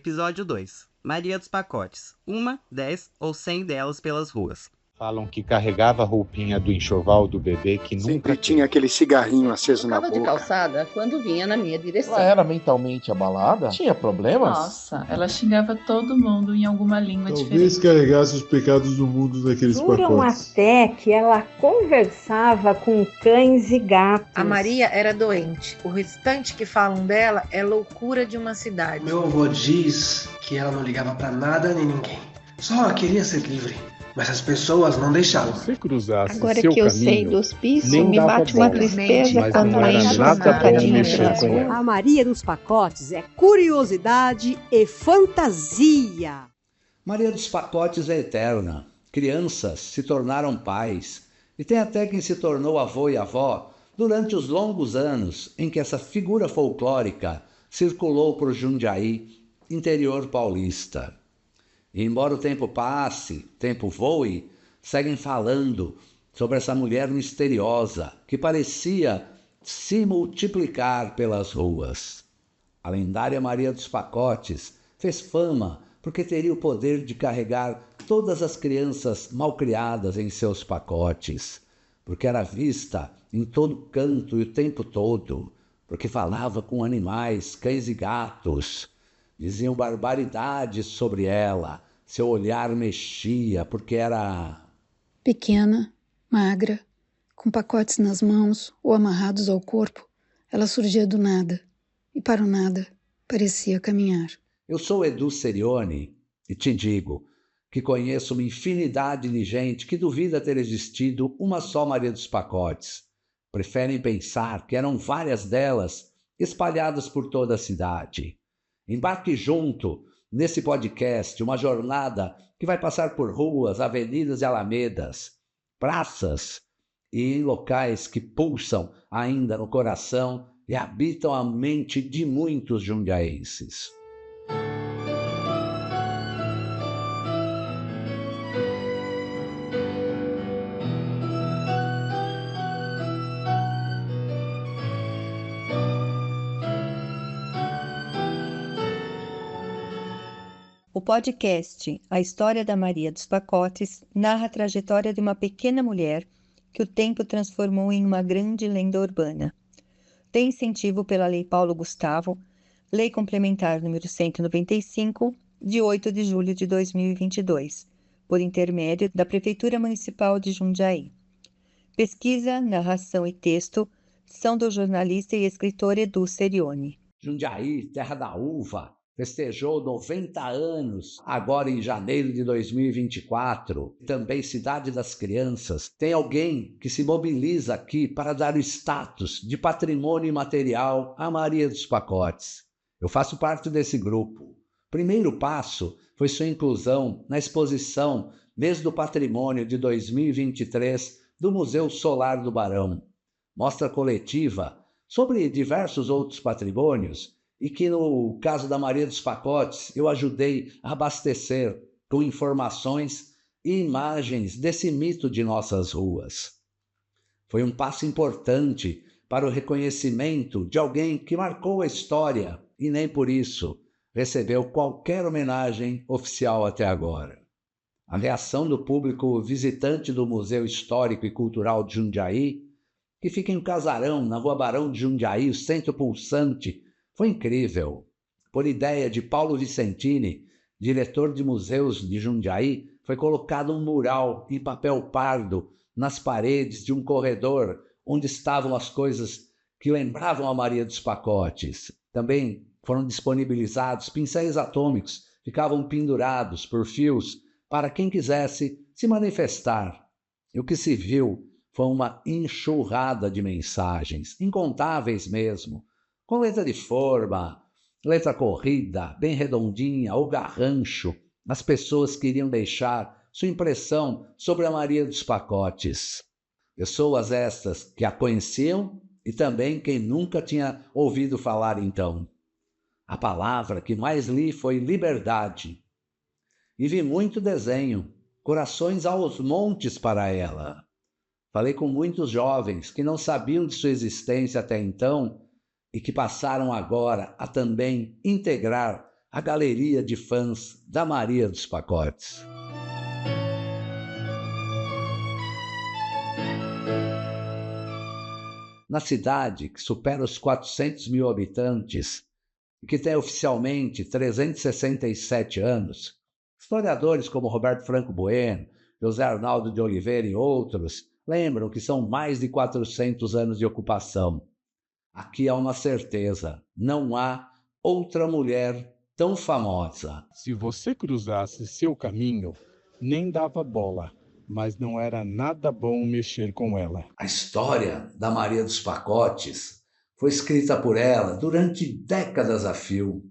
Episódio 2. Maria dos Pacotes. 1, 10 ou 100 delas pelas ruas. Falam que carregava a roupinha do enxoval do bebê que nunca Sempre tinha aquele cigarrinho aceso na Trocava boca. de calçada quando vinha na minha direção. Ela era mentalmente abalada? Tinha problemas? Nossa, ela xingava todo mundo em alguma língua Talvez diferente. carregasse os pecados do mundo naqueles Juram pacotes. até que ela conversava com cães e gatos. A Maria era doente. O restante que falam dela é loucura de uma cidade. Meu avô diz que ela não ligava pra nada nem ninguém. Só queria ser livre. Mas as pessoas não deixavam. Se você cruzasse Agora seu que eu caminho, sei do hospício, nem me dava bate uma bola. tristeza Mas quando não era enche nada os bom sacadinhos mexer pelas com ruas. ela. A Maria dos Pacotes é curiosidade e fantasia. Maria dos Pacotes é eterna. Crianças se tornaram pais. E tem até quem se tornou avô e avó durante os longos anos em que essa figura folclórica circulou por Jundiaí, interior paulista. E embora o tempo passe, o tempo voe, seguem falando sobre essa mulher misteriosa que parecia se multiplicar pelas ruas. A lendária Maria dos Pacotes fez fama porque teria o poder de carregar todas as crianças malcriadas em seus pacotes, porque era vista em todo canto e o tempo todo, porque falava com animais, cães e gatos. Diziam barbaridades sobre ela, seu olhar mexia, porque era pequena, magra, com pacotes nas mãos ou amarrados ao corpo, ela surgia do nada, e para o nada parecia caminhar. Eu sou Edu Serioni e te digo que conheço uma infinidade de gente que duvida ter existido uma só Maria dos Pacotes. Preferem pensar que eram várias delas espalhadas por toda a cidade. Embarque junto nesse podcast uma jornada que vai passar por ruas, avenidas e alamedas, praças e em locais que pulsam ainda no coração e habitam a mente de muitos jundiaenses. O podcast A História da Maria dos Pacotes narra a trajetória de uma pequena mulher que o tempo transformou em uma grande lenda urbana. Tem incentivo pela Lei Paulo Gustavo, Lei Complementar número 195, de 8 de julho de 2022, por intermédio da Prefeitura Municipal de Jundiaí. Pesquisa, narração e texto são do jornalista e escritor Edu Serioni. Jundiaí, terra da uva, festejou 90 anos, agora em janeiro de 2024. Também Cidade das Crianças. Tem alguém que se mobiliza aqui para dar o status de patrimônio imaterial à Maria dos Pacotes. Eu faço parte desse grupo. Primeiro passo foi sua inclusão na exposição Mês do Patrimônio de 2023 do Museu Solar do Barão. Mostra coletiva sobre diversos outros patrimônios e que, no caso da Maria dos Pacotes, eu ajudei a abastecer com informações e imagens desse mito de nossas ruas. Foi um passo importante para o reconhecimento de alguém que marcou a história e nem por isso recebeu qualquer homenagem oficial até agora. A reação do público visitante do Museu Histórico e Cultural de Jundiaí, que fica em um casarão na Rua Barão de Jundiaí, o centro pulsante, foi incrível. Por ideia de Paulo Vicentini, diretor de museus de Jundiaí, foi colocado um mural em papel pardo nas paredes de um corredor onde estavam as coisas que lembravam a Maria dos Pacotes. Também foram disponibilizados pincéis atômicos, ficavam pendurados por fios para quem quisesse se manifestar. E o que se viu foi uma enxurrada de mensagens, incontáveis mesmo, com letra de forma, letra corrida, bem redondinha ou garrancho. As pessoas queriam deixar sua impressão sobre a Maria dos Pacotes. Pessoas estas que a conheciam e também quem nunca tinha ouvido falar então. A palavra que mais li foi liberdade. E vi muito desenho, corações aos montes para ela. Falei com muitos jovens que não sabiam de sua existência até então e que passaram agora a também integrar a galeria de fãs da Maria dos Pacotes. Na cidade, que supera os 400 mil habitantes e que tem oficialmente 367 anos, historiadores como Roberto Franco Bueno, José Arnaldo de Oliveira e outros lembram que são mais de 400 anos de ocupação. Aqui há uma certeza: não há outra mulher tão famosa. Se você cruzasse seu caminho, nem dava bola, mas não era nada bom mexer com ela. A história da Maria dos Pacotes foi escrita por ela durante décadas a fio.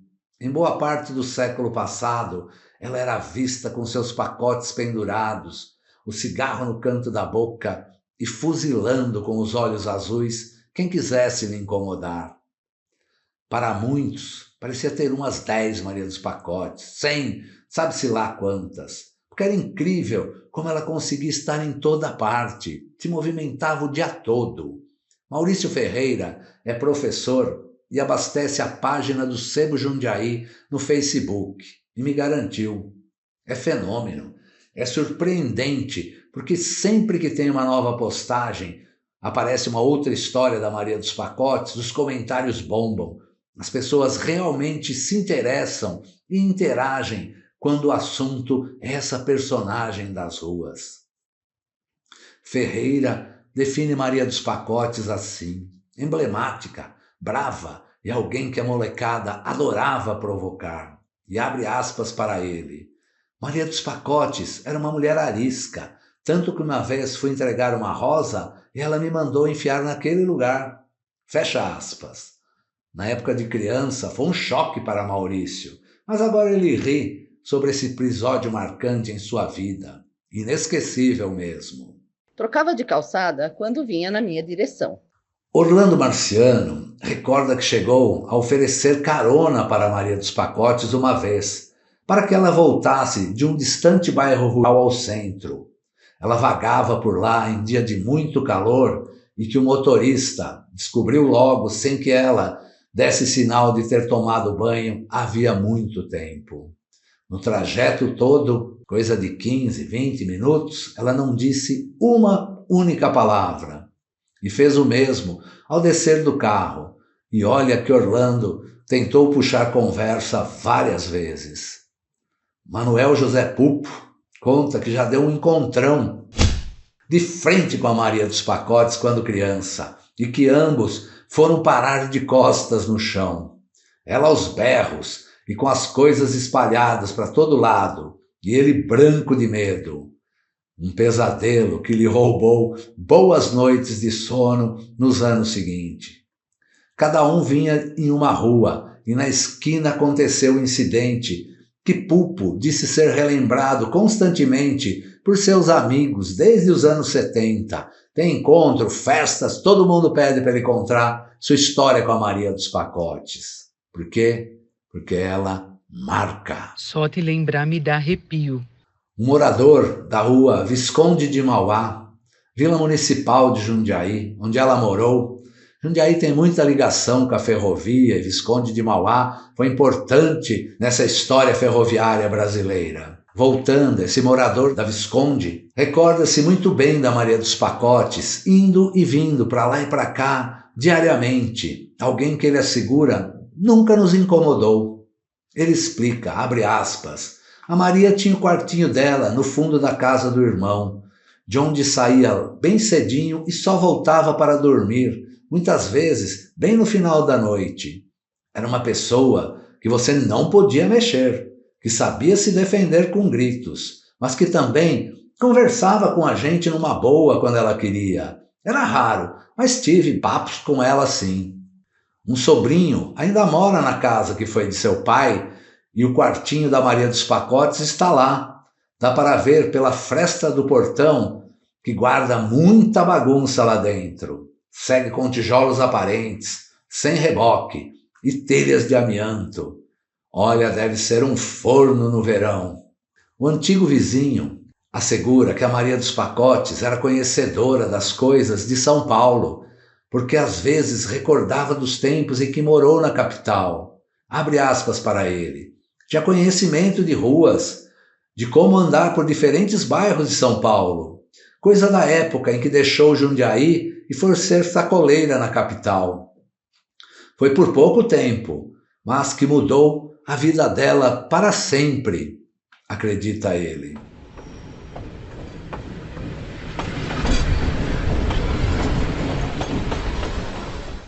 Em boa parte do século passado, ela era vista com seus pacotes pendurados, o cigarro no canto da boca e fuzilando com os olhos azuis quem quisesse lhe incomodar. Para muitos, parecia ter umas 10 Maria dos Pacotes, 100, sabe-se lá quantas. Porque era incrível como ela conseguia estar em toda parte, se movimentava o dia todo. Maurício Ferreira é professor e abastece a página do Sebo Jundiaí no Facebook e me garantiu: é fenômeno, é surpreendente, porque sempre que tem uma nova postagem, aparece uma outra história da Maria dos Pacotes, os comentários bombam, as pessoas realmente se interessam e interagem quando o assunto é essa personagem das ruas. Ferreira define Maria dos Pacotes assim: emblemática, brava e alguém que a molecada adorava provocar. E abre aspas para ele: Maria dos Pacotes era uma mulher arisca, tanto que uma vez fui entregar uma rosa e ela me mandou enfiar naquele lugar. Fecha aspas. Na época de criança foi um choque para Maurício, mas agora ele ri sobre esse episódio marcante em sua vida. Inesquecível mesmo. Trocava de calçada quando vinha na minha direção. Orlando Marciano recorda que chegou a oferecer carona para Maria dos Pacotes uma vez, para que ela voltasse de um distante bairro rural ao centro. Ela vagava por lá em dia de muito calor e que o motorista descobriu logo, sem que ela desse sinal de ter tomado banho havia muito tempo. No trajeto todo, coisa de 15, 20 minutos, ela não disse uma única palavra. E fez o mesmo ao descer do carro. E olha que Orlando tentou puxar conversa várias vezes. Manuel José Pupo conta que já deu um encontrão de frente com a Maria dos Pacotes quando criança, e que ambos foram parar de costas no chão. Ela aos berros e com as coisas espalhadas para todo lado, e ele branco de medo. Um pesadelo que lhe roubou boas noites de sono nos anos seguintes. Cada um vinha em uma rua, e na esquina aconteceu o incidente que Pupo disse ser relembrado constantemente por seus amigos desde os anos 70. Tem encontro, festas, todo mundo pede para ele contar sua história com a Maria dos Pacotes. Por quê? Porque ela marca. Só te lembrar me dá arrepio. Um morador da rua Visconde de Mauá, Vila Municipal de Jundiaí, onde ela morou. Jundiaí tem muita ligação com a ferrovia e Visconde de Mauá foi importante nessa história ferroviária brasileira. Voltando, esse morador da Visconde recorda-se muito bem da Maria dos Pacotes, indo e vindo para lá e para cá diariamente. Alguém que ele assegura nunca nos incomodou. Ele explica, abre aspas, a Maria tinha o quartinho dela no fundo da casa do irmão, de onde saía bem cedinho e só voltava para dormir, muitas vezes bem no final da noite. Era uma pessoa que você não podia mexer, que sabia se defender com gritos, mas que também conversava com a gente numa boa quando ela queria. Era raro, mas tive papos com ela sim. Um sobrinho ainda mora na casa que foi de seu pai e o quartinho da Maria dos Pacotes está lá. Dá para ver pela fresta do portão que guarda muita bagunça lá dentro. Segue com tijolos aparentes, sem reboque e telhas de amianto. Olha, deve ser um forno no verão. O antigo vizinho assegura que a Maria dos Pacotes era conhecedora das coisas de São Paulo, porque às vezes recordava dos tempos em que morou na capital. Abre aspas para ele. Tinha conhecimento de ruas, de como andar por diferentes bairros de São Paulo, coisa da época em que deixou Jundiaí e foi ser sacoleira na capital. Foi por pouco tempo, mas que mudou a vida dela para sempre, acredita ele.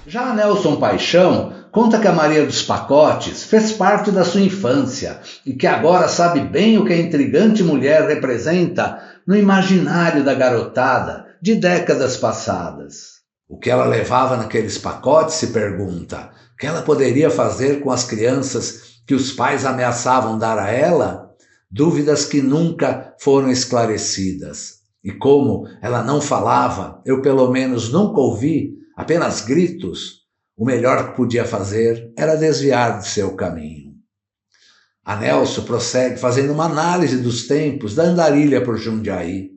Já Nelson Paixão conta que a Maria dos Pacotes fez parte da sua infância e que agora sabe bem o que a intrigante mulher representa no imaginário da garotada de décadas passadas. O que ela levava naqueles pacotes, se pergunta, que ela poderia fazer com as crianças que os pais ameaçavam dar a ela? Dúvidas que nunca foram esclarecidas. E como ela não falava, eu pelo menos nunca ouvi, apenas gritos, o melhor que podia fazer era desviar de seu caminho. A Nelson prossegue fazendo uma análise dos tempos da andarilha por Jundiaí.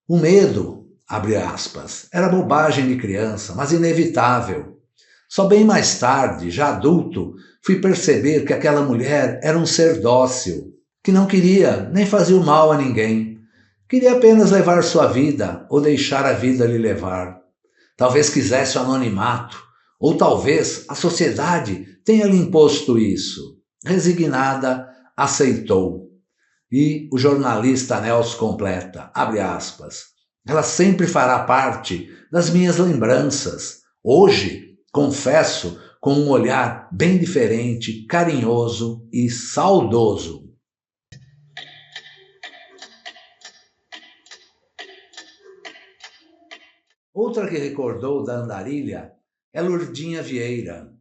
O medo, abre aspas, era bobagem de criança, mas inevitável. Só bem mais tarde, já adulto, fui perceber que aquela mulher era um ser dócil, que não queria nem fazer o mal a ninguém. Queria apenas levar sua vida ou deixar a vida lhe levar. Talvez quisesse o anonimato, ou talvez a sociedade tenha lhe imposto isso. Resignada, aceitou. E o jornalista Nelson completa, abre aspas, ela sempre fará parte das minhas lembranças. Hoje, confesso, com um olhar bem diferente, carinhoso e saudoso. Outra que recordou da andarilha é Lourdinha Vieira.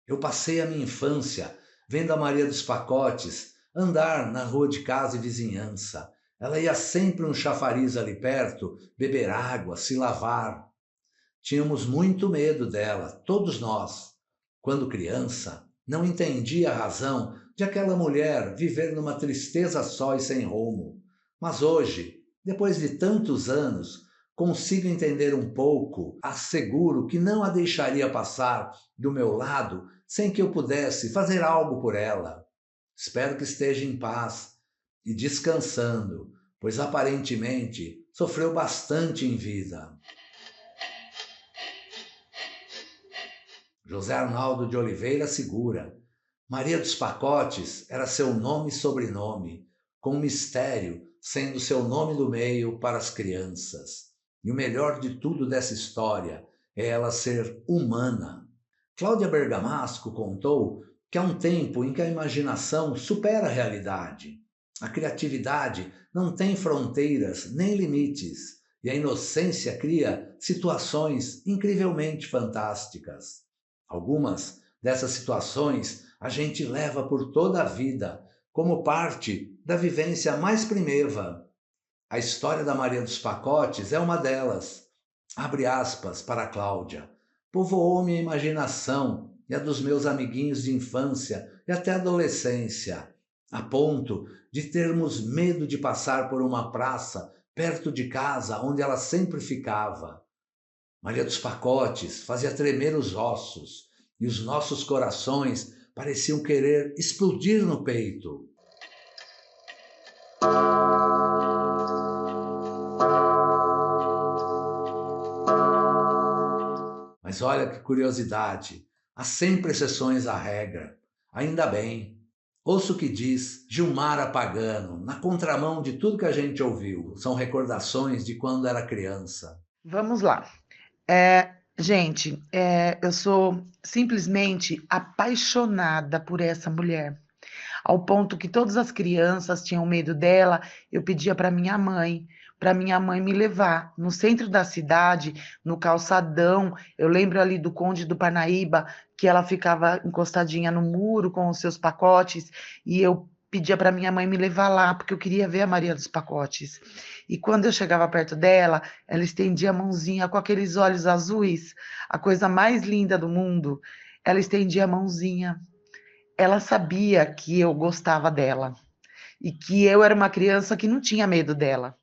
Eu passei a minha infância vendo a Maria dos Pacotes andar na rua de casa e vizinhança. Ela ia sempre um chafariz ali perto, beber água, se lavar. Tínhamos muito medo dela, todos nós. Quando criança, não entendia a razão de aquela mulher viver numa tristeza só e sem rumo. Mas hoje, depois de tantos anos, consigo entender um pouco, asseguro que não a deixaria passar do meu lado sem que eu pudesse fazer algo por ela. Espero que esteja em paz e descansando, pois aparentemente sofreu bastante em vida. José Arnaldo de Oliveira assegura: Maria dos Pacotes era seu nome e sobrenome, com mistério sendo seu nome do meio para as crianças. E o melhor de tudo dessa história é ela ser humana. Cláudia Bergamasco contou que há um tempo em que a imaginação supera a realidade. A criatividade não tem fronteiras nem limites, e a inocência cria situações incrivelmente fantásticas. Algumas dessas situações a gente leva por toda a vida, como parte da vivência mais primeva. A história da Maria dos Pacotes é uma delas. Abre aspas para a Cláudia. Povoou minha imaginação e a dos meus amiguinhos de infância e até adolescência, a ponto de termos medo de passar por uma praça perto de casa onde ela sempre ficava. Maria dos Pacotes fazia tremer os ossos e os nossos corações pareciam querer explodir no peito. Mas olha que curiosidade, há sempre exceções à regra. Ainda bem. Ouça o que diz Gilmara Pagano, na contramão de tudo que a gente ouviu. São recordações de quando era criança. Vamos lá. Gente, eu sou simplesmente apaixonada por essa mulher. Ao ponto que todas as crianças tinham medo dela, eu pedia para minha mãe me levar no centro da cidade, no calçadão. Eu lembro ali do Conde do Parnaíba, que ela ficava encostadinha no muro com os seus pacotes, e eu pedia para minha mãe me levar lá, porque eu queria ver a Maria dos Pacotes. E quando eu chegava perto dela, ela estendia a mãozinha com aqueles olhos azuis, a coisa mais linda do mundo. Ela estendia a mãozinha. Ela sabia que eu gostava dela e que eu era uma criança que não tinha medo dela.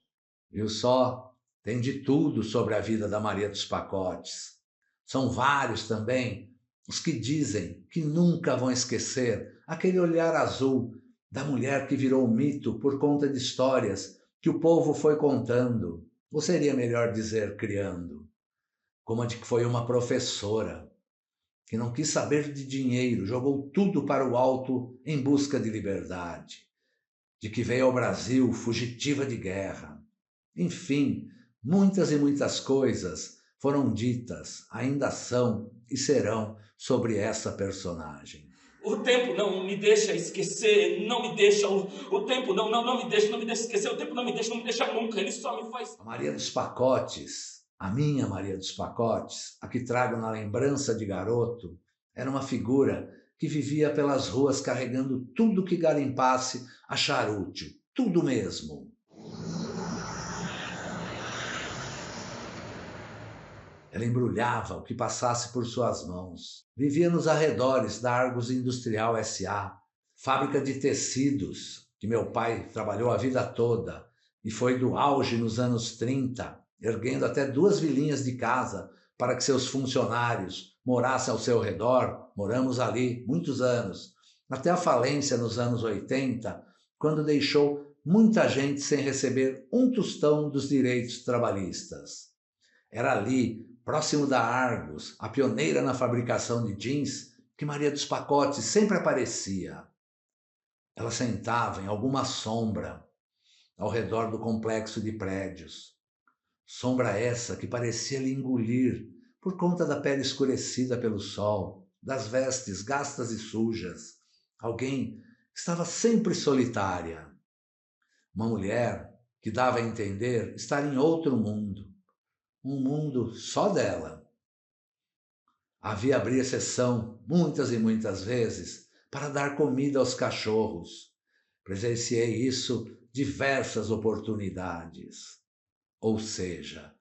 Viu só? Tem de tudo sobre a vida da Maria dos Pacotes. São vários também Os que dizem que nunca vão esquecer aquele olhar azul da mulher que virou mito por conta de histórias que o povo foi contando, ou seria melhor dizer criando, como a de que foi uma professora que não quis saber de dinheiro, jogou tudo para o alto em busca de liberdade, de que veio ao Brasil fugitiva de guerra. Enfim, muitas e muitas coisas foram ditas, ainda são e serão sobre essa personagem. O tempo não me deixa esquecer, não me deixa, o tempo não me deixa esquecer, o tempo não me deixa nunca, ele só me faz... A Maria dos Pacotes, a minha Maria dos Pacotes, a que trago na lembrança de garoto, era uma figura que vivia pelas ruas carregando tudo que garimpasse achar útil, tudo mesmo. Ela embrulhava o que passasse por suas mãos. Vivia nos arredores da Argos Industrial S.A., fábrica de tecidos que meu pai trabalhou a vida toda e foi do auge nos anos 30, erguendo até 2 vilinhas de casa para que seus funcionários morassem ao seu redor. Moramos ali muitos anos, até a falência nos anos 80, quando deixou muita gente sem receber um tostão dos direitos trabalhistas. Era ali, próximo da Argos, a pioneira na fabricação de jeans, que Maria dos Pacotes sempre aparecia. Ela sentava em alguma sombra ao redor do complexo de prédios. Sombra essa que parecia lhe engolir por conta da pele escurecida pelo sol, das vestes gastas e sujas. Alguém estava sempre solitária. Uma mulher que dava a entender estar em outro mundo. Um mundo só dela. Havia abrir exceção muitas e muitas vezes para dar comida aos cachorros. Presenciei isso diversas oportunidades. Ou seja,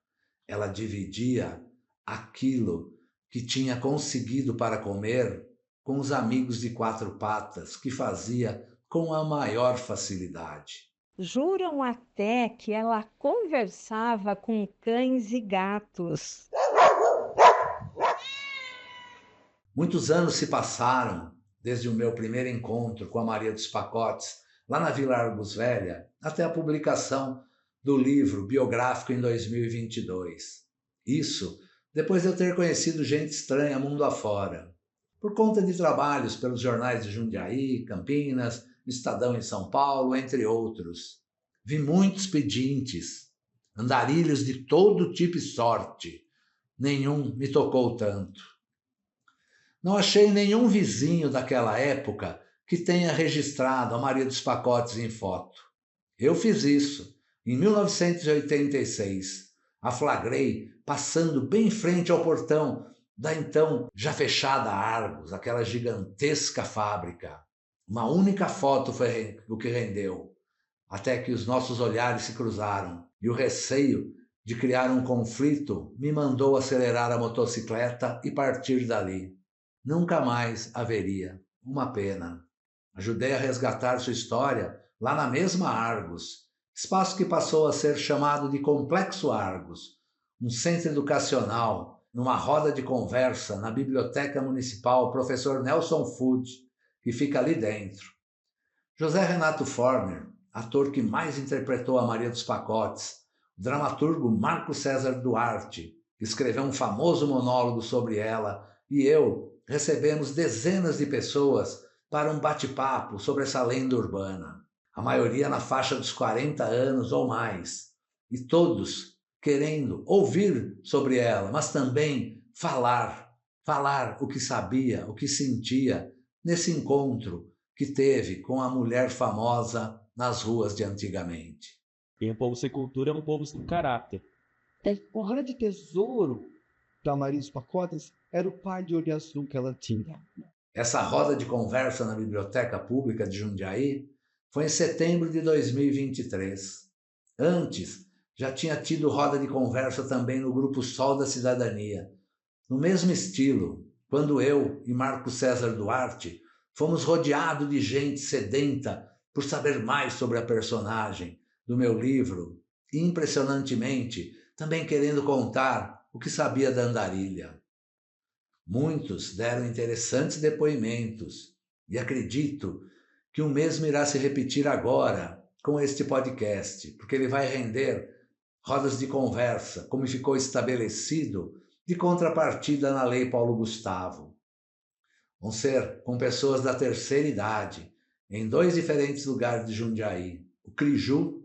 ela dividia aquilo que tinha conseguido para comer com os amigos de 4 patas, que fazia com a maior facilidade. Juram até que ela conversava com cães e gatos. Muitos anos se passaram desde o meu primeiro encontro com a Maria dos Pacotes, lá na Vila Argos Velha, até a publicação do livro biográfico em 2022. Isso depois de eu ter conhecido gente estranha mundo afora, por conta de trabalhos pelos jornais de Jundiaí, Campinas, Estadão em São Paulo, entre outros. Vi muitos pedintes, andarilhos de todo tipo e sorte. Nenhum me tocou tanto. Não achei nenhum vizinho daquela época que tenha registrado a Maria dos Pacotes em foto. Eu fiz isso em 1986. A flagrei passando bem em frente ao portão da então já fechada Argos, aquela gigantesca fábrica. Uma única foto foi o que rendeu, até que os nossos olhares se cruzaram e o receio de criar um conflito me mandou acelerar a motocicleta e partir dali. Nunca mais haveria. Uma pena. Ajudei a resgatar sua história lá na mesma Argos, espaço que passou a ser chamado de Complexo Argos, um centro educacional, numa roda de conversa na Biblioteca Municipal Professor Nelson Food, que fica ali dentro. José Renato Forner, ator que mais interpretou a Maria dos Pacotes, o dramaturgo Marco César Duarte, que escreveu um famoso monólogo sobre ela, e eu recebemos dezenas de pessoas para um bate-papo sobre essa lenda urbana. A maioria na faixa dos 40 anos ou mais, e todos querendo ouvir sobre ela, mas também falar o que sabia, o que sentia, nesse encontro que teve com a mulher famosa nas ruas de antigamente. E um povo sem cultura é um povo sem caráter. O grande tesouro da Maria dos Pacotes era o par de olho azul que ela tinha. Essa roda de conversa na Biblioteca Pública de Jundiaí foi em setembro de 2023. Antes, já tinha tido roda de conversa também no Grupo Sol da Cidadania, no mesmo estilo, quando eu e Marco César Duarte fomos rodeados de gente sedenta por saber mais sobre a personagem do meu livro e, impressionantemente, também querendo contar o que sabia da andarilha. Muitos deram interessantes depoimentos e acredito que o mesmo irá se repetir agora com este podcast, porque ele vai render rodas de conversa, como ficou estabelecido de contrapartida na Lei Paulo Gustavo. Vão ser com pessoas da terceira idade, em 2 diferentes lugares de Jundiaí, o Criju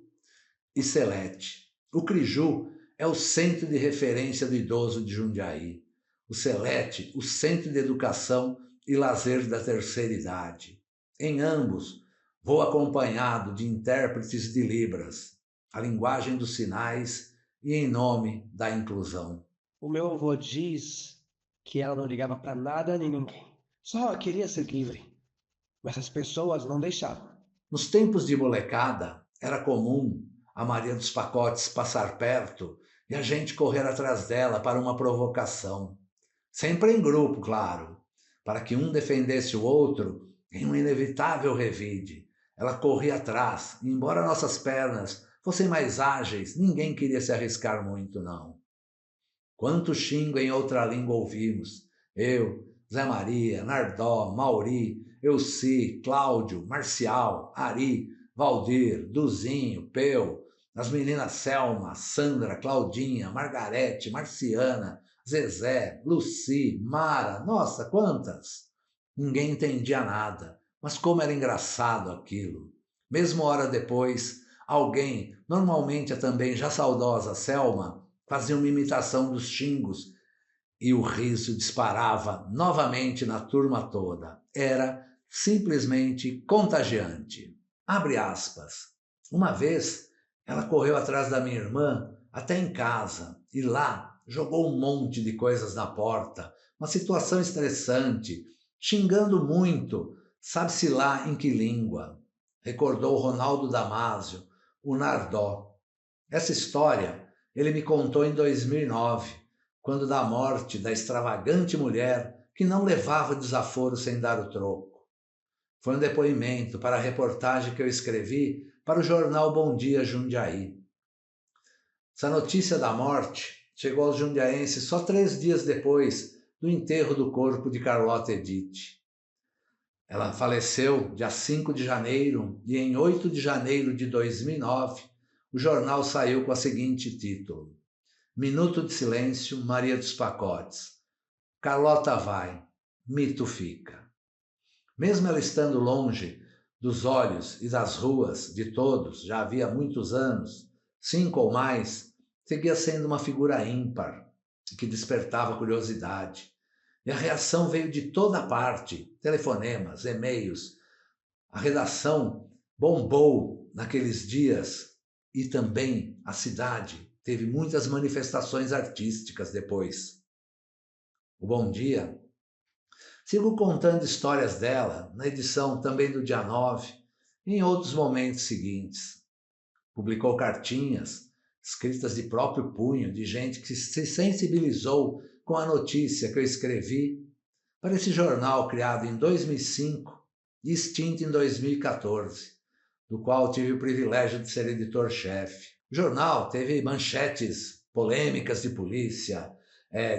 e Celete. O Criju é o centro de referência do idoso de Jundiaí. O Celete, o centro de educação e lazer da terceira idade. Em ambos, vou acompanhado de intérpretes de Libras, a linguagem dos sinais e em nome da inclusão. O meu avô diz que ela não ligava para nada nem ninguém. Só queria ser livre. Mas as pessoas não deixavam. Nos tempos de molecada, era comum a Maria dos Pacotes passar perto e a gente correr atrás dela para uma provocação. Sempre em grupo, claro, para que um defendesse o outro em um inevitável revide. Ela corria atrás, e embora nossas pernas fossem mais ágeis, ninguém queria se arriscar muito, não. Quanto xingo em outra língua ouvimos. Eu, Zé Maria, Nardó, Mauri, Elci, Cláudio, Marcial, Ari, Valdir, Duzinho, Peu, as meninas Selma, Sandra, Claudinha, Margarete, Marciana, Zezé, Luci, Mara, nossa, quantas! Ninguém entendia nada, mas como era engraçado aquilo. Mesmo hora depois, alguém, normalmente a também já saudosa Selma, fazia uma imitação dos xingos e o riso disparava novamente na turma toda. Era simplesmente contagiante. Abre aspas. Uma vez, ela correu atrás da minha irmã até em casa e lá jogou um monte de coisas na porta, uma situação estressante, xingando muito, sabe-se lá em que língua. Recordou Ronaldo Damásio, o Nardó. Essa história ele me contou em 2009, quando da morte da extravagante mulher que não levava desaforo sem dar o troco. Foi um depoimento para a reportagem que eu escrevi para o jornal Bom Dia Jundiaí. Essa notícia da morte chegou aos jundiaenses só 3 dias depois do enterro do corpo de Carlota Edith. Ela faleceu dia 5 de janeiro e em 8 de janeiro de 2009, o jornal saiu com o seguinte título: Minuto de Silêncio, Maria dos Pacotes. Carlota vai, mito fica. Mesmo ela estando longe dos olhos e das ruas de todos, já havia muitos anos, 5 ou mais, seguia sendo uma figura ímpar, que despertava curiosidade. E a reação veio de toda parte, telefonemas, e-mails. A redação bombou naqueles dias e também a cidade teve muitas manifestações artísticas depois. O Bom Dia. Sigo contando histórias dela na edição também do dia 9 e em outros momentos seguintes. Publicou cartinhas escritas de próprio punho de gente que se sensibilizou com a notícia que eu escrevi para esse jornal criado em 2005 e extinto em 2014, do qual tive o privilégio de ser editor-chefe. O jornal teve manchetes polêmicas de polícia,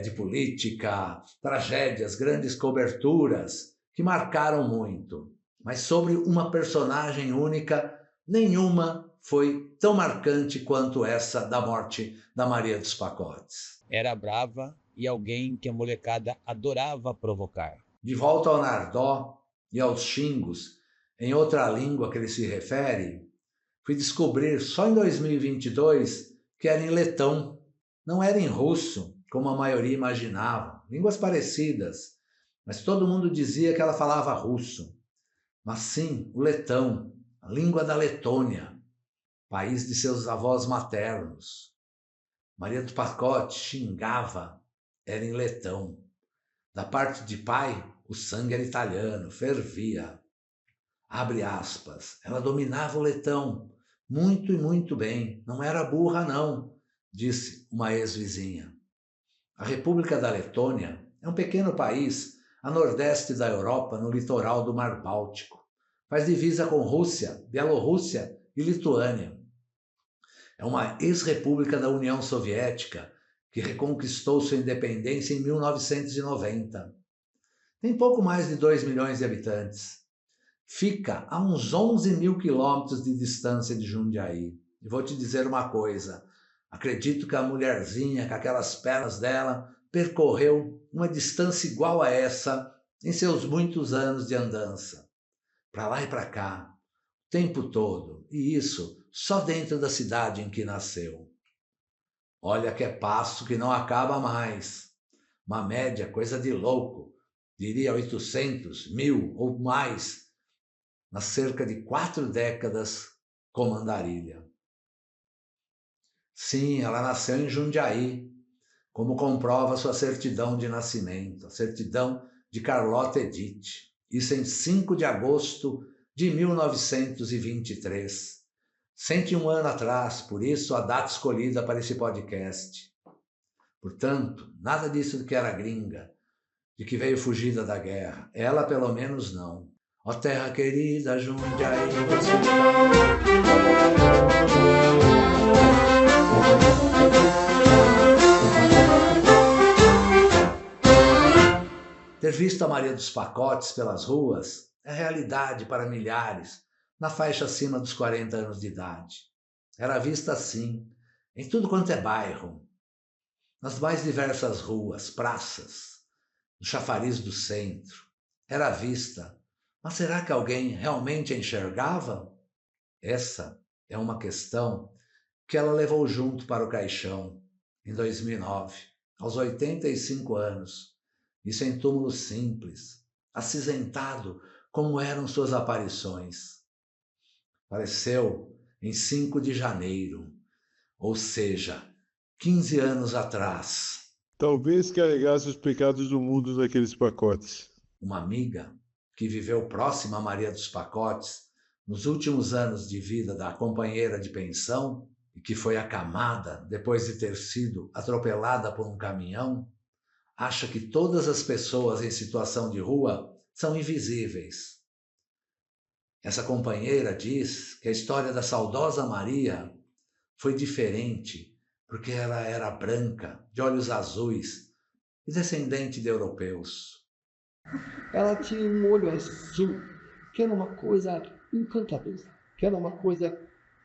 de política, tragédias, grandes coberturas que marcaram muito. Mas sobre uma personagem única, nenhuma foi tão marcante quanto essa da morte da Maria dos Pacotes. Era brava e alguém que a molecada adorava provocar. De volta ao Nardó e aos xingos, em outra língua que ele se refere, fui descobrir só em 2022 que era em letão, não era em russo, como a maioria imaginava. Línguas parecidas, mas todo mundo dizia que ela falava russo. Mas sim, o letão, a língua da Letônia, país de seus avós maternos. Maria do Pacote xingava, era em letão. Da parte de pai, o sangue era italiano, fervia. Abre aspas. Ela dominava o letão, muito e muito bem. Não era burra, não, disse uma ex-vizinha. A República da Letônia é um pequeno país a nordeste da Europa, no litoral do Mar Báltico. Faz divisa com Rússia, Bielorrússia e Lituânia. É uma ex-república da União Soviética que reconquistou sua independência em 1990. Tem pouco mais de 2 milhões de habitantes. Fica a uns 11 mil quilômetros de distância de Jundiaí. E vou te dizer uma coisa, acredito que a mulherzinha, com aquelas pernas dela, percorreu uma distância igual a essa em seus muitos anos de andança. Para lá e para cá, o tempo todo, e isso só dentro da cidade em que nasceu. Olha que é passo que não acaba mais. Uma média, coisa de louco, diria 800, 1000 ou mais, nas cerca de 4 décadas como andarilha. Sim, ela nasceu em Jundiaí, como comprova sua certidão de nascimento, a certidão de Carlota Edith. Isso em 5 de agosto de 1923. 101 anos atrás, por isso a data escolhida para esse podcast. Portanto, nada disso de que era gringa, de que veio fugida da guerra. Ela, pelo menos, não. Ó terra querida, Jundiaí, Ter visto a Maria dos Pacotes pelas ruas é realidade para milhares na faixa acima dos 40 anos de idade. Era vista assim, em tudo quanto é bairro, nas mais diversas ruas, praças, no chafariz do centro. Era vista, mas será que alguém realmente a enxergava? Essa é uma questão que ela levou junto para o caixão em 2009, aos 85 anos. Isso em túmulo simples, acinzentado como eram suas aparições. Faleceu em 5 de janeiro, ou seja, 15 anos atrás. Talvez carregasse os pecados do mundo naqueles pacotes. Uma amiga que viveu próxima a Maria dos Pacotes nos últimos anos de vida da companheira de pensão e que foi acamada depois de ter sido atropelada por um caminhão, acha que todas as pessoas em situação de rua são invisíveis. Essa companheira diz que a história da saudosa Maria foi diferente porque ela era branca, de olhos azuis e descendente de europeus. Ela tinha um olho azul, que era uma coisa encantadora, que era uma coisa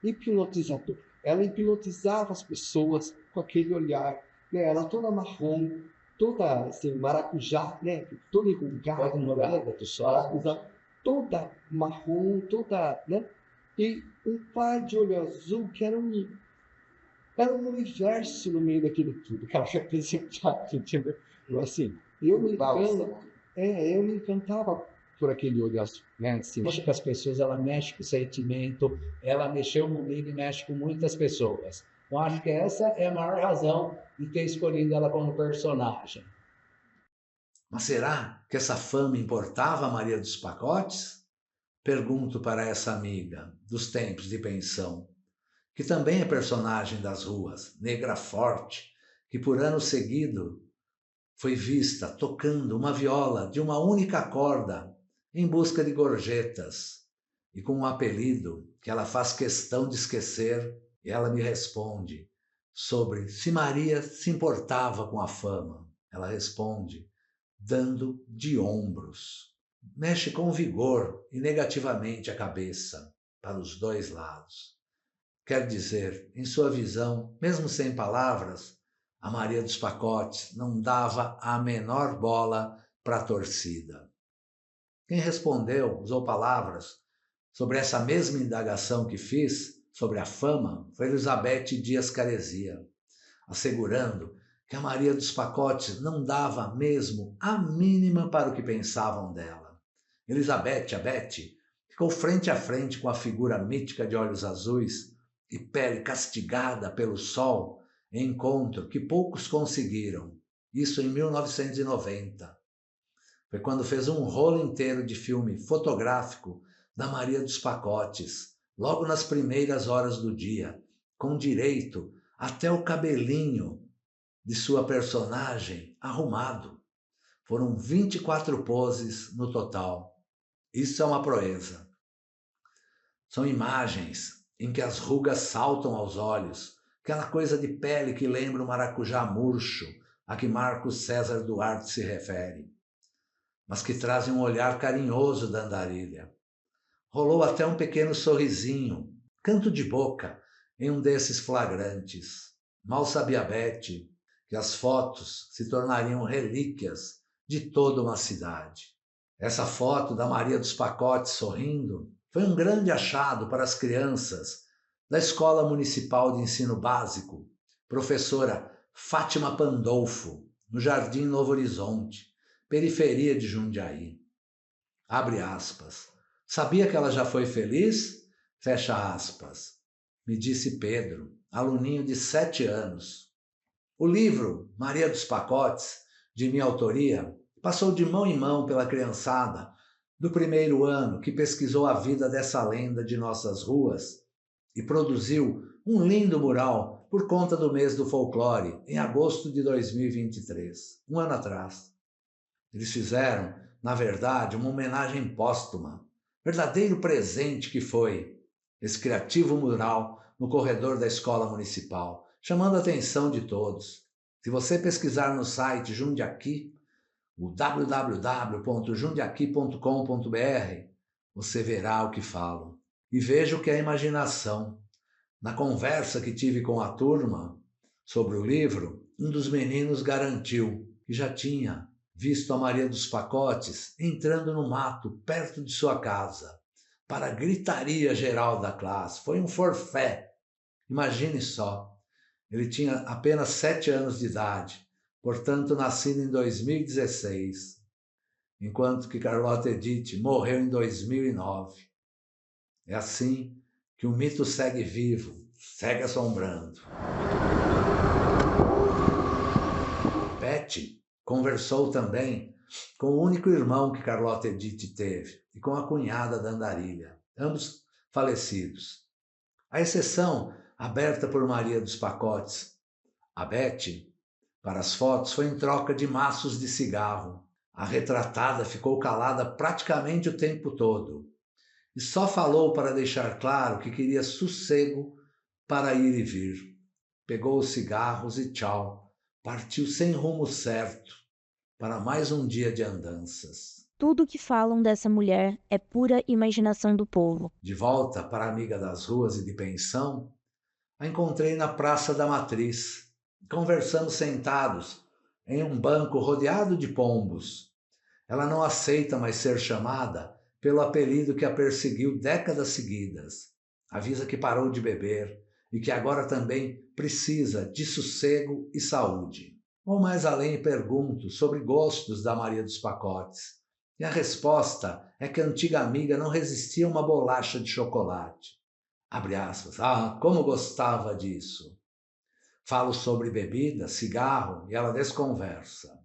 hipnotizadora. Ela hipnotizava as pessoas com aquele olhar, né? Ela toda marrom, toda assim, maracujá, né? Toda enrugada, maracujá, toda marrom, toda, né? E um par de olho azul que era um universo no meio daquilo tudo que ela representava, entendeu? Assim, eu me encantava por aquele olho azul, né? Assim, Acho que as pessoas, ela mexe com o sentimento, ela mexeu comigo e mexe com muitas pessoas. Eu acho que essa é a maior razão de ter escolhido ela como personagem. Mas será que essa fama importava a Maria dos Pacotes? Pergunto para essa amiga dos tempos de pensão, que também é personagem das ruas, negra forte, que por ano seguido foi vista tocando uma viola de uma única corda em busca de gorjetas e com um apelido que ela faz questão de esquecer, e ela me responde sobre se Maria se importava com a fama. Ela responde dando de ombros. Mexe com vigor e negativamente a cabeça para os dois lados. Quer dizer, em sua visão, mesmo sem palavras, a Maria dos Pacotes não dava a menor bola para a torcida. Quem respondeu, usou palavras sobre essa mesma indagação que fiz sobre a fama foi Elizabeth Dias Caresia, assegurando que a Maria dos Pacotes não dava mesmo a mínima para o que pensavam dela. Elizabeth, a Betty, ficou frente a frente com a figura mítica de olhos azuis e pele castigada pelo sol, em encontro que poucos conseguiram. Isso em 1990. Foi quando fez um rolo inteiro de filme fotográfico da Maria dos Pacotes, logo nas primeiras horas do dia, com direito até o cabelinho de sua personagem arrumado. Foram 24 poses no total. Isso é uma proeza. São imagens em que as rugas saltam aos olhos, aquela coisa de pele que lembra o maracujá murcho a que Marcos César Duarte se refere, mas que trazem um olhar carinhoso da andarilha. Rolou até um pequeno sorrisinho, canto de boca, em um desses flagrantes. Mal sabia Bete que as fotos se tornariam relíquias de toda uma cidade. Essa foto da Maria dos Pacotes sorrindo foi um grande achado para as crianças da Escola Municipal de Ensino Básico, professora Fátima Pandolfo, no Jardim Novo Horizonte, periferia de Jundiaí. Abre aspas. Sabia que ela já foi feliz? Fecha aspas. Me disse Pedro, aluninho de 7 anos. O livro Maria dos Pacotes, de minha autoria, passou de mão em mão pela criançada do primeiro ano que pesquisou a vida dessa lenda de nossas ruas e produziu um lindo mural por conta do mês do folclore, em agosto de 2023, um ano atrás. Eles fizeram, na verdade, uma homenagem póstuma, verdadeiro presente que foi esse criativo mural no corredor da escola municipal, chamando a atenção de todos. Se você pesquisar no site Jundiaqui, o www.jundiaqui.com.br, você verá o que falo. E veja o que é imaginação. Na conversa que tive com a turma sobre o livro, um dos meninos garantiu que já tinha visto a Maria dos Pacotes entrando no mato perto de sua casa, para a gritaria geral da classe. Foi um forfé. Imagine só, ele tinha apenas 7 anos de idade, portanto nascido em 2016, enquanto que Carlota Edith morreu em 2009. É assim que o mito segue vivo, segue assombrando. Bete conversou também com o único irmão que Carlota Edith teve e com a cunhada da Andarilha, ambos falecidos. A exceção aberta por Maria dos Pacotes, a Bete, para as fotos, foi em troca de maços de cigarro. A retratada ficou calada praticamente o tempo todo e só falou para deixar claro que queria sossego para ir e vir. Pegou os cigarros e tchau, partiu sem rumo certo para mais um dia de andanças. Tudo que falam dessa mulher é pura imaginação do povo. De volta para a amiga das ruas e de pensão, a encontrei na Praça da Matriz. Conversamos sentados em um banco rodeado de pombos. Ela não aceita mais ser chamada pelo apelido que a perseguiu décadas seguidas. Avisa que parou de beber e que agora também precisa de sossego e saúde. Vou mais além e pergunto sobre gostos da Maria dos Pacotes. E a resposta é que a antiga amiga não resistia a uma bolacha de chocolate. Abre aspas. Ah, como gostava disso. Falo sobre bebida, cigarro e ela desconversa.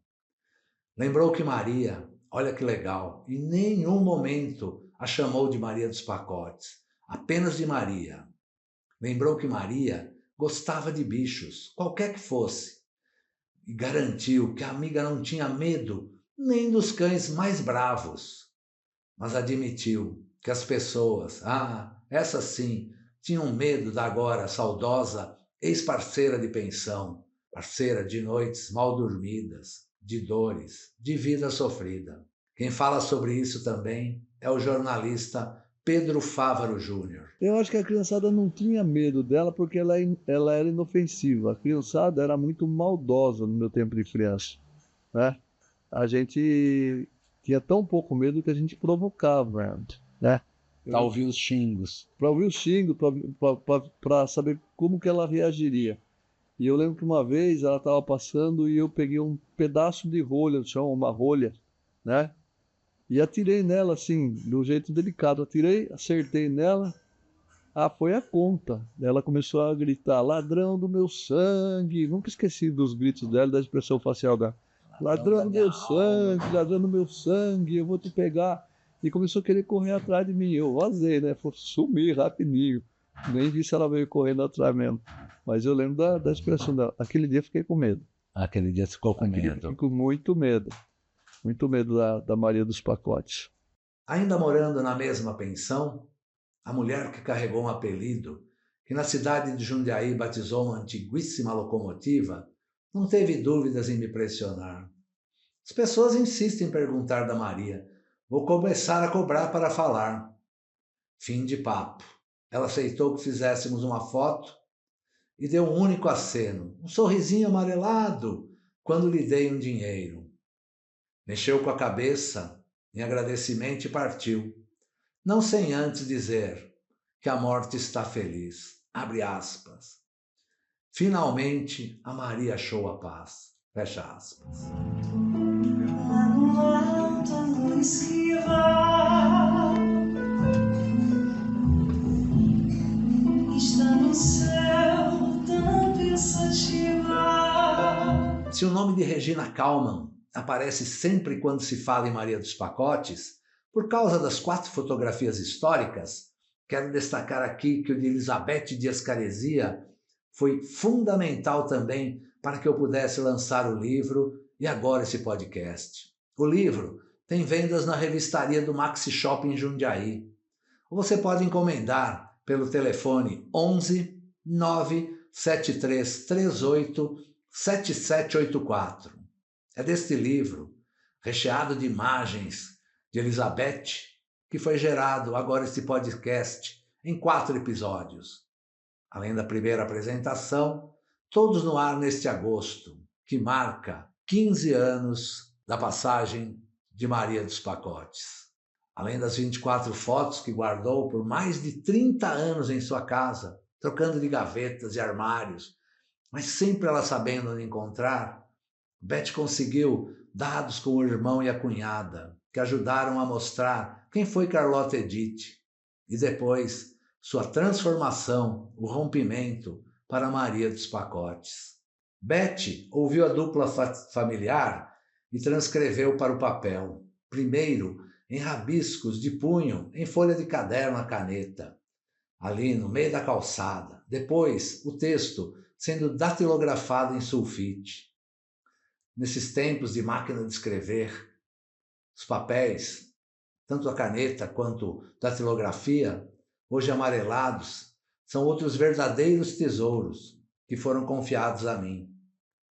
Lembrou que Maria, olha que legal, em nenhum momento a chamou de Maria dos Pacotes, apenas de Maria. Lembrou que Maria gostava de bichos, qualquer que fosse, e garantiu que a amiga não tinha medo nem dos cães mais bravos, mas admitiu que as pessoas, essas sim, tinham medo da agora saudosa ex-parceira de pensão, parceira de noites mal dormidas, de dores, de vida sofrida. Quem fala sobre isso também é o jornalista Pedro Fávaro Júnior. Eu acho que a criançada não tinha medo dela porque ela era inofensiva. A criançada era muito maldosa no meu tempo de criança, né? A gente tinha tão pouco medo que a gente provocava, né? Para ouvir os xingos. Para ouvir os xingos, para saber como que ela reagiria. E eu lembro que uma vez ela estava passando e eu peguei um pedaço de rolha no chão, uma rolha, né? E atirei nela assim, de um jeito delicado. Atirei, acertei nela. Foi a conta. Ela começou a gritar, ladrão do meu sangue. Nunca esqueci dos gritos dela, da expressão facial dela. Ladrão do meu sangue, ladrão do meu sangue, eu vou te pegar. E começou a querer correr atrás de mim. Eu vazei, né? Sumi rapidinho. Nem vi se ela veio correndo atrás mesmo. Mas eu lembro da expressão dela. Aquele dia eu fiquei com medo. Aquele dia você ficou com medo. Fiquei com muito medo. Muito medo da Maria dos Pacotes. Ainda morando na mesma pensão, a mulher que carregou um apelido que na cidade de Jundiaí batizou uma antiguíssima locomotiva, não teve dúvidas em me pressionar. As pessoas insistem em perguntar da Maria. Vou começar a cobrar para falar. Fim de papo. Ela aceitou que fizéssemos uma foto e deu um único aceno, um sorrisinho amarelado, quando lhe dei um dinheiro. Mexeu com a cabeça em agradecimento e partiu, não sem antes dizer que a morte está feliz. Abre aspas. Finalmente, a Maria achou a paz. Fecha aspas. Lá no alto a luz que vai, está no céu tão pensativa. Se o nome de Regina Kallmann aparece sempre quando se fala em Maria dos Pacotes, por causa das 4 fotografias históricas, quero destacar aqui que o de Elizabeth Dias Caresia foi fundamental também para que eu pudesse lançar o livro e agora esse podcast. O livro tem vendas na revistaria do Maxi Shopping Jundiaí. Ou você pode encomendar pelo telefone 11 973 38 7784. É deste livro, recheado de imagens de Elizabeth, que foi gerado agora este podcast em 4 episódios. Além da primeira apresentação, todos no ar neste agosto, que marca 15 anos da passagem de Maria dos Pacotes. Além das 24 fotos que guardou por mais de 30 anos em sua casa, trocando de gavetas e armários, mas sempre ela sabendo onde encontrar, Beth conseguiu dados com o irmão e a cunhada, que ajudaram a mostrar quem foi Carlota Edith, e depois sua transformação, o rompimento para Maria dos Pacotes. Beth ouviu a dupla familiar e transcreveu para o papel, primeiro em rabiscos de punho em folha de caderno a caneta, ali no meio da calçada, depois o texto sendo datilografado em sulfite. Nesses tempos de máquina de escrever, os papéis, tanto a caneta quanto datilografia, hoje amarelados, são outros verdadeiros tesouros que foram confiados a mim.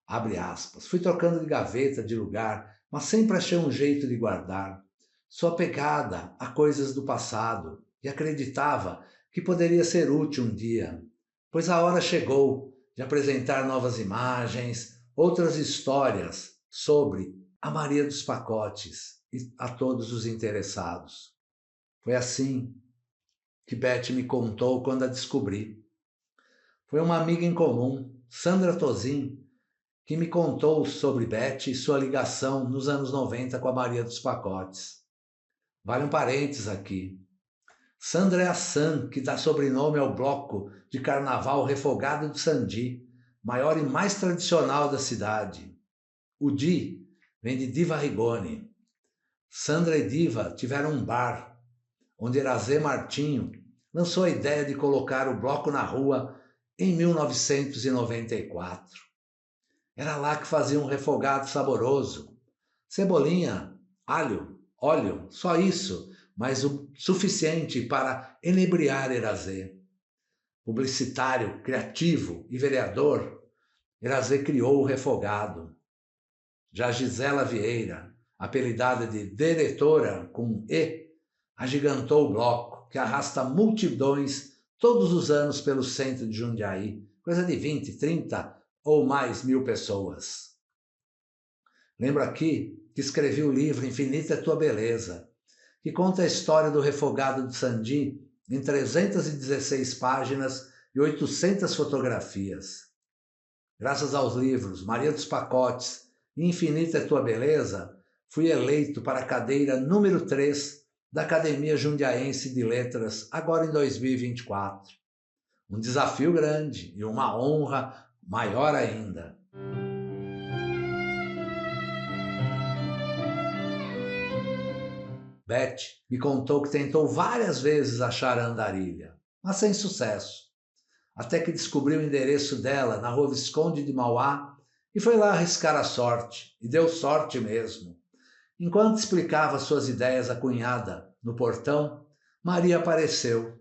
Abre aspas. Fui trocando de gaveta, de lugar, mas sempre achei um jeito de guardar. Sou apegada a coisas do passado e acreditava que poderia ser útil um dia, pois a hora chegou de apresentar novas imagens, outras histórias sobre a Maria dos Pacotes e a todos os interessados. Foi assim que Beth me contou quando a descobri. Foi uma amiga em comum, Sandra Tozin, que me contou sobre Beth e sua ligação nos anos 90 com a Maria dos Pacotes. Vale um parênteses aqui. Sandra é a San, que dá sobrenome ao bloco de carnaval Refogado do Sandi, maior e mais tradicional da cidade. O Di vem de Diva Rigoni. Sandra e Diva tiveram um bar, onde Erazê Martinho lançou a ideia de colocar o bloco na rua em 1994. Era lá que fazia um refogado saboroso. Cebolinha, alho, óleo, só isso, mas o suficiente para enebriar Erazê. Publicitário, criativo e vereador, Erazê criou o refogado. Já Gisela Vieira, apelidada de Diretora com E, agigantou o bloco, que arrasta multidões todos os anos pelo centro de Jundiaí, coisa de 20, 30 ou mais mil pessoas. Lembro aqui que escrevi o livro Infinita é Tua Beleza, que conta a história do refogado de Sandi em 316 páginas e 800 fotografias. Graças aos livros Maria dos Pacotes e Infinita é Tua Beleza, fui eleito para a cadeira número 3 da Academia Jundiaense de Letras, agora em 2024. Um desafio grande e uma honra maior ainda. Beth me contou que tentou várias vezes achar a andarilha, mas sem sucesso, até que descobriu o endereço dela na Rua Visconde de Mauá e foi lá arriscar a sorte, e deu sorte mesmo. Enquanto explicava suas ideias à cunhada no portão, Maria apareceu.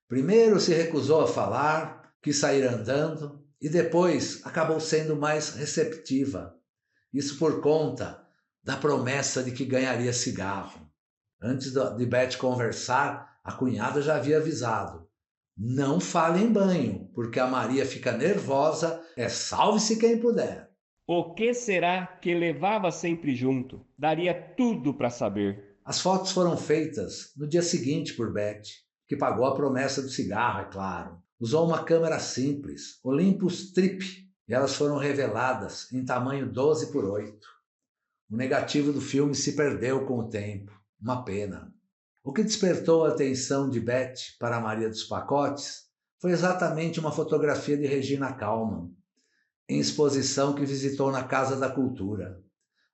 Primeiro se recusou a falar, quis sair andando e depois acabou sendo mais receptiva. Isso por conta da promessa de que ganharia cigarro. Antes de Beth conversar, a cunhada já havia avisado: não fale em banho, porque a Maria fica nervosa, salve-se quem puder. O que será que levava sempre junto? Daria tudo para saber. As fotos foram feitas no dia seguinte por Beth, que pagou a promessa do cigarro, é claro. Usou uma câmera simples, Olympus Trip, e elas foram reveladas em tamanho 12:8. O negativo do filme se perdeu com o tempo. Uma pena. O que despertou a atenção de Beth para a Maria dos Pacotes foi exatamente uma fotografia de Regina Kaumann, em exposição que visitou na Casa da Cultura.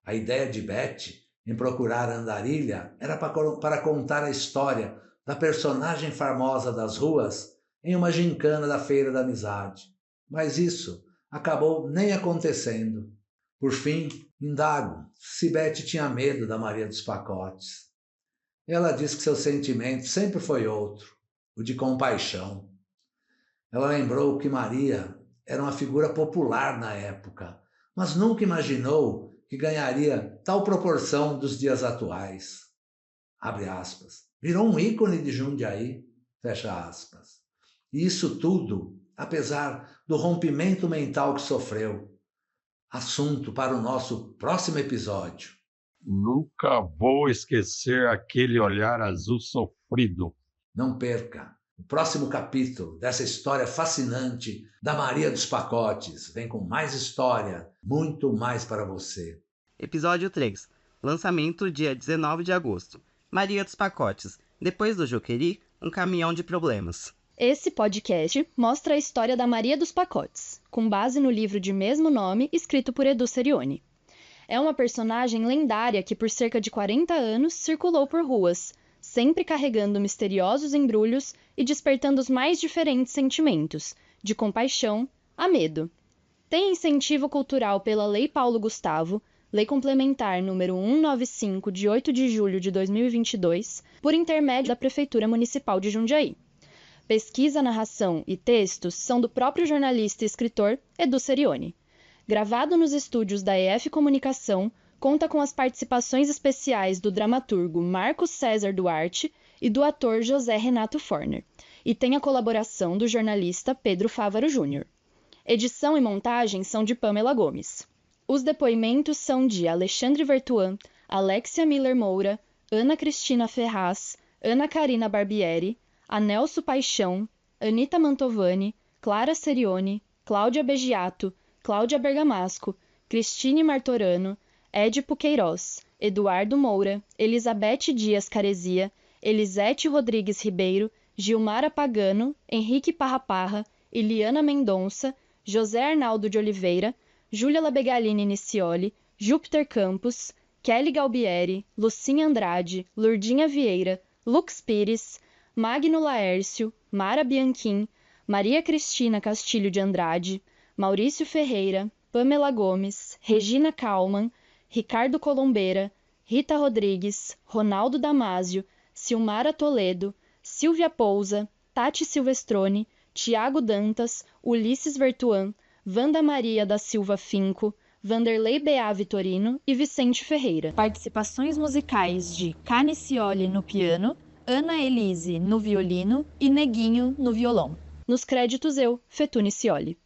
A ideia de Beth em procurar a andarilha era para contar a história da personagem famosa das ruas em uma gincana da Feira da Amizade. Mas isso acabou nem acontecendo. Por fim, indago se Beth tinha medo da Maria dos Pacotes. Ela diz que seu sentimento sempre foi outro, o de compaixão. Ela lembrou que Maria era uma figura popular na época, mas nunca imaginou que ganharia tal proporção dos dias atuais. Abre aspas. Virou um ícone de Jundiaí, fecha aspas. E isso tudo, apesar do rompimento mental que sofreu. Assunto para o nosso próximo episódio. Nunca vou esquecer aquele olhar azul sofrido. Não perca o próximo capítulo dessa história fascinante da Maria dos Pacotes. Vem com mais história, muito mais para você. Episódio 3. Lançamento dia 19 de agosto. Maria dos Pacotes. Depois do Joqueri, um caminhão de problemas. Esse podcast mostra a história da Maria dos Pacotes, com base no livro de mesmo nome, escrito por Edu Serioni. É uma personagem lendária que por cerca de 40 anos circulou por ruas, sempre carregando misteriosos embrulhos e despertando os mais diferentes sentimentos, de compaixão a medo. Tem incentivo cultural pela Lei Paulo Gustavo, Lei Complementar número 195, de 8 de julho de 2022, por intermédio da Prefeitura Municipal de Jundiaí. Pesquisa, narração e textos são do próprio jornalista e escritor Edu Serioni. Gravado nos estúdios da EF Comunicação, conta com as participações especiais do dramaturgo Marcos César Duarte e do ator José Renato Forner, e tem a colaboração do jornalista Pedro Fávaro Júnior. Edição e montagem são de Pamela Gomes. Os depoimentos são de Alexandre Vertuan, Alexia Miller Moura, Ana Cristina Ferraz, Ana Karina Barbieri, Anelso Paixão, Anita Mantovani, Clara Serioni, Cláudia Begiato, Cláudia Bergamasco, Cristine Martorano, Édipo Queiroz, Eduardo Moura, Elizabeth Dias Caresia, Elisete Rodrigues Ribeiro, Gilmara Pagano, Henrique Parra, Iliana Mendonça, José Arnaldo de Oliveira, Júlia Labegalini Nicioli, Júpiter Campos, Kelly Galbieri, Lucinha Andrade, Lurdinha Vieira, Lux Pires, Magno Laércio, Mara Bianchim, Maria Cristina Castilho de Andrade, Maurício Ferreira, Pamela Gomes, Regina Kaumann, Ricardo Colombeira, Rita Rodrigues, Ronaldo Damásio, Silmara Toledo, Silvia Pousa, Tati Silvestrone, Tiago Dantas, Ulisses Vertuan, Wanda Maria da Silva Finco, Vanderlei B.A. Vitorino e Vicente Ferreira. Participações musicais de Canicioli no piano, Ana Elise no violino e Neguinho no violão. Nos créditos eu, Fetune Cioli.